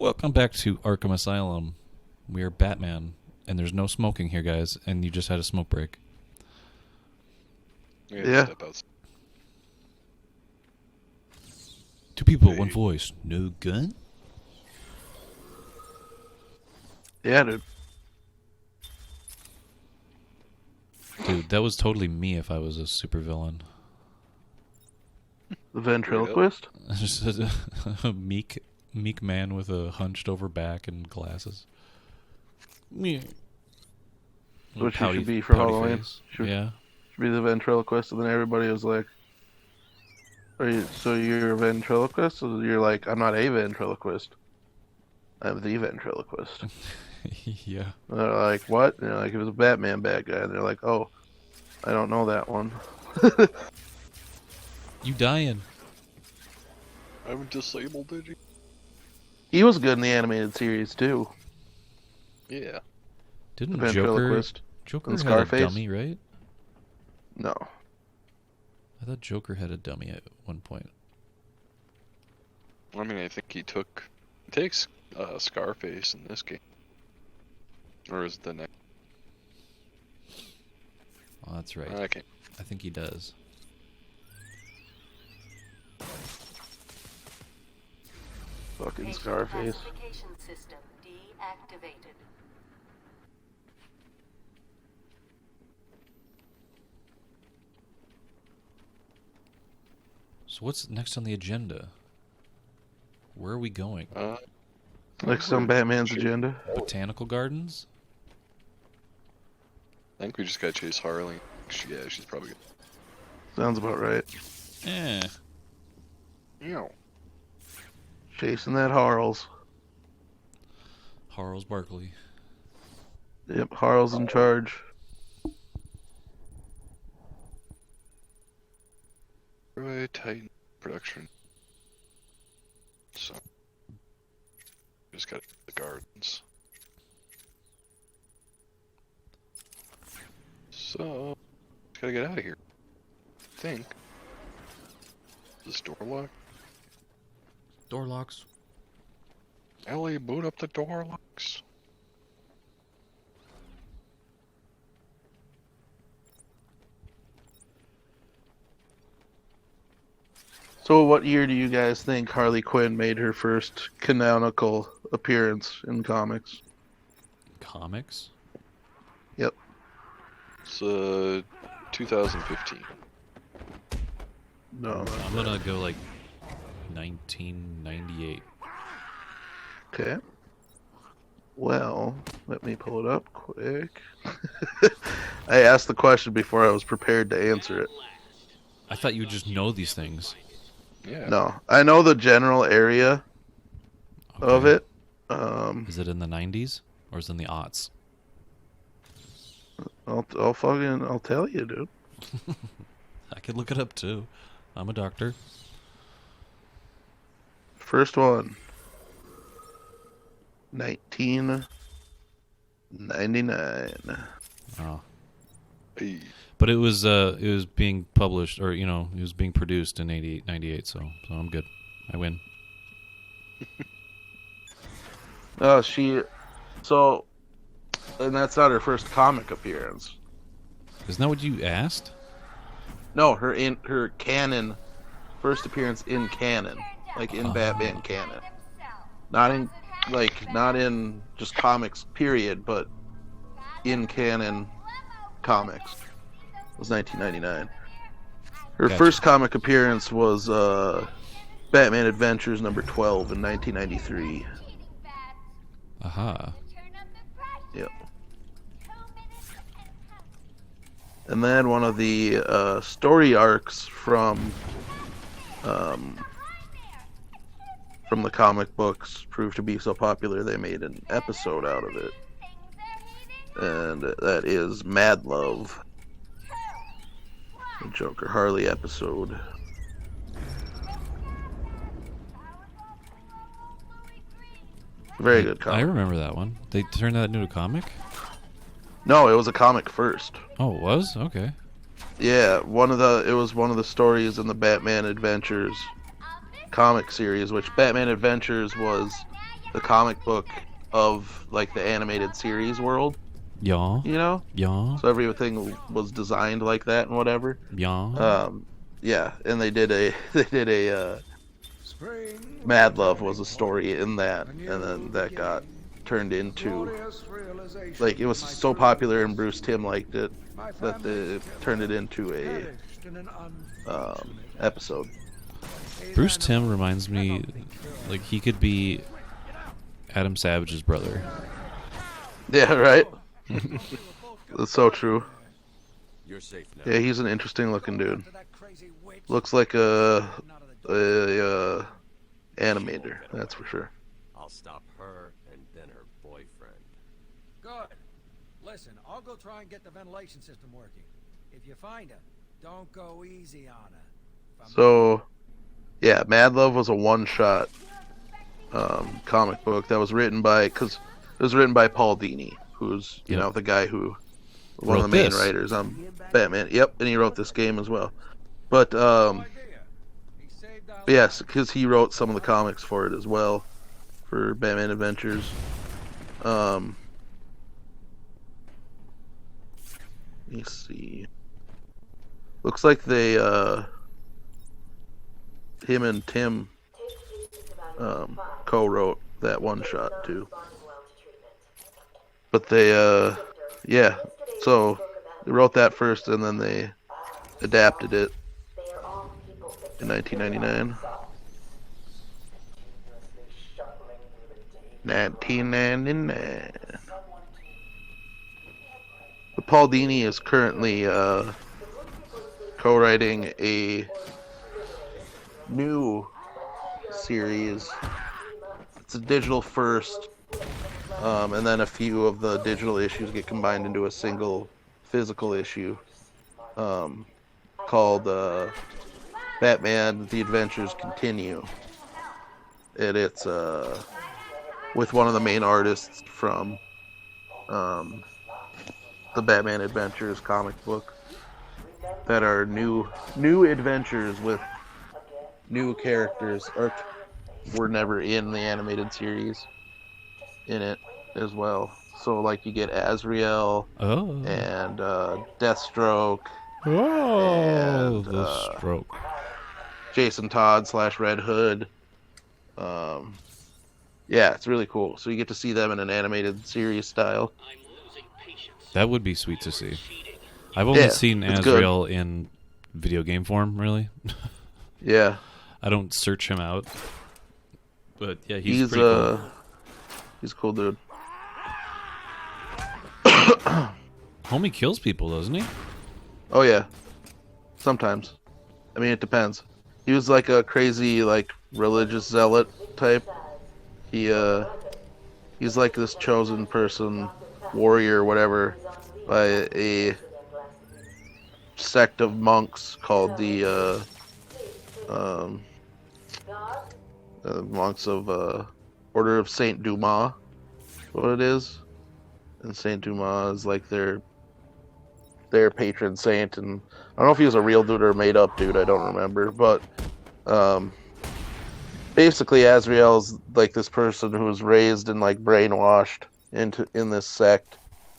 Welcome back to Arkham Asylum. We are Batman, and there's no smoking here, guys, and you just had a smoke break. Yeah. Two people, one voice. No gun? Yeah, dude. Dude, that was totally me if I was a supervillain. The ventriloquist? Just a meek man with a hunched over back and glasses. Which you should be for Halloween. Yeah. Should be the ventriloquist, and then everybody was like, so you're a ventriloquist? So you're like, I'm not a ventriloquist. I'm the ventriloquist. Yeah. And they're like, what? And they're like, it was a Batman bad guy. And they're like, oh, I don't know that one. You dying. I'm disabled, did you? He was good in the animated series, too. Yeah. Didn't The Joker ventriloquist. had and a Scarface. dummy, right? No. I thought Joker had a dummy at one point. I mean, I think he takes Scarface in this game. Or is it the next? Oh, that's right. Okay. I think he does. Fucking Scarface. Classification system deactivated. So what's next on the agenda? Where are we going? Next on Batman's agenda. Botanical gardens? I think we just gotta chase Harley. Yeah, she's probably good. Sounds about right. Eh. Yeah. Chasing that Harles. Harles Barkley. Yep, Harles in charge. Right, Titan production. So, just got the gardens. So, just gotta get out of here. I think. Is this door locked? Door locks. Ellie, boot up the door locks. So what year do you guys think Harley Quinn made her first canonical appearance in comics? Comics? Yep. It's 2015. No. I'm gonna go like 1998. Okay. Well, let me pull it up quick. I asked the question before I was prepared to answer it. I thought you would just know these things. Yeah. No, I know the general area of Okay. it. Is it in the 90s or is it in the aughts? I'll tell you, dude. I could look it up too. I'm a doctor. First one. 1999. Oh. Hey. But it was being published, or it was being produced in 98, so I'm good. I win. Oh, so, and that's not her first comic appearance. Isn't that what you asked? No, her canon first appearance in canon, like in Batman canon, not in just comics period, but in canon comics. Was 1999. Her Gotcha. first comic appearance was Batman Adventures number 12 in 1993. Aha. Yep. And then one of the story arcs from the comic books proved to be so popular they made an episode out of it. And that is Mad Love. The Joker Harley episode. Very good I comic. remember that one. They turned that into a comic? No, it was a comic first. Oh, it was? Okay. Yeah, it was one of the stories in the Batman Adventures comic series, which Batman Adventures was the comic book of like the animated series world, Yeah. you know? Yeah. So everything was designed like that and whatever. Yeah. Yeah, and they did a Mad Love was a story in that, and then that got turned into, like, it was so popular and Bruce Timm liked it that they turned it into a episode. Bruce Timm reminds me, like, he could be Adam Savage's brother. Yeah, right. That's so true. You're safe now. Yeah, he's an interesting looking dude. Looks like a animator, that's for sure. I'll stop her and then her boyfriend. Good. Listen, I'll go try and get the ventilation system working. If you find her, don't go easy on her. So, yeah, Mad Love was a one-shot comic book that was written by, because it was written by Paul Dini, who's, you know, the guy who, one of the main writers on Batman. Yep, and he wrote this game as well. But, yes, because he wrote some of the comics for it as well, for Batman Adventures. Let me see. Looks like they, him and Tim co-wrote that one shot too. But they, yeah, so they wrote that first and then they adapted it in 1999. 1999. But Paul Dini is currently co-writing a new series. It's a digital first, and then a few of the digital issues get combined into a single physical issue called Batman: The Adventures Continue. And it's with one of the main artists from the Batman Adventures comic book, that are new adventures with new characters, or were never in the animated series in it as well. So like you get Azrael and Deathstroke and the stroke. Jason Todd / Red Hood. Yeah, it's really cool. So you get to see them in an animated series style. That would be sweet to see. I've only seen it's Azrael in video game form, really. Yeah. I don't search him out. But yeah, he's pretty cool. He's a cool dude. Homie kills people, doesn't he? Oh yeah. Sometimes. I mean, it depends. He was like a crazy, like, religious zealot type. He's like this chosen person, warrior, whatever, by a sect of monks called the monks of Order of Saint Dumas. What it is, and Saint Dumas is like their patron saint, and I don't know if he was a real dude or a made up dude. I don't remember, but basically Azrael's like this person who was raised and like brainwashed in this sect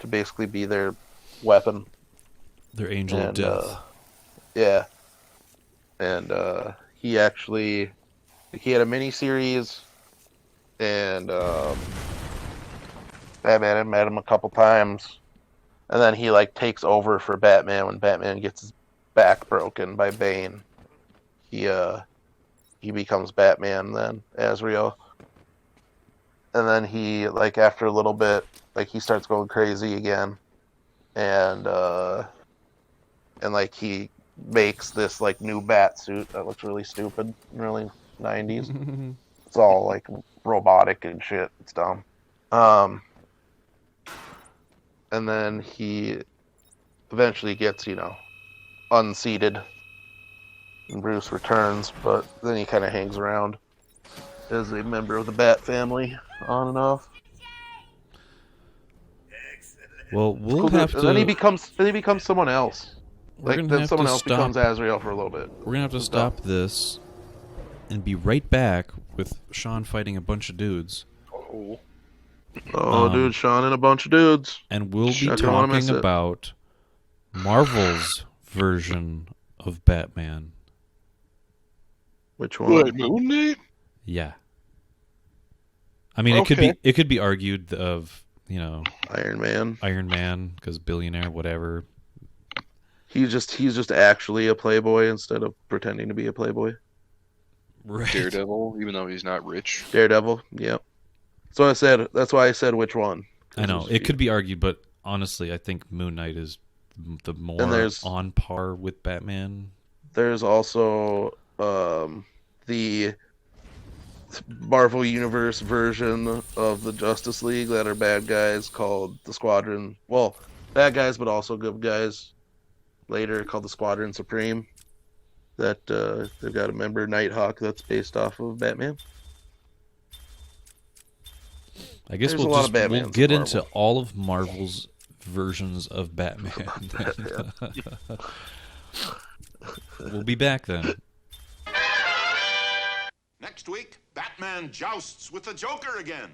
to basically be their weapon. Their angel of death. Yeah. And he actually, he had a mini-series, and Batman had met him a couple times, and then he like takes over for Batman when Batman gets his back broken by Bane. He becomes Batman then, Azrael. And then he, like, after a little bit, like, he starts going crazy again. And like, he makes this, like, new bat suit that looks really stupid in the early 90s. It's all, like, robotic and shit. It's dumb. And then he eventually gets, you know, unseated. And Bruce returns, but then he kind of hangs around as a member of the Bat family, on and off. Well, we'll have to. And then he becomes someone else. We're Like, gonna then have someone to else stop. becomes Azrael for a little bit. We're gonna have to stop this and be right back with Sean fighting a bunch of dudes. Oh, Oh, dude, Sean and a bunch of dudes. And we'll be Not gonna wanna miss talking it. about Marvel's version of Batman. Which one? what, Moon Knight? Yeah. I mean, Okay. it could be argued of, Iron Man. Iron Man because billionaire, whatever. He's just actually a playboy instead of pretending to be a playboy. Right. Daredevil, even though he's not rich. Daredevil. Yep. So that's why I said which one. I know it could be argued, but honestly, I think Moon Knight is the more there's- on par with Batman. There's also the Marvel Universe version of the Justice League that are bad guys called the Squadron. Well, bad guys, but also good guys. Later called the Squadron Supreme. That they've got a member Nighthawk that's based off of Batman. I guess There's a we'll lot of we'll Batmans get in into Marvel. all of Marvel's versions of Batman. We'll be back then. Next week, Batman jousts with the Joker again.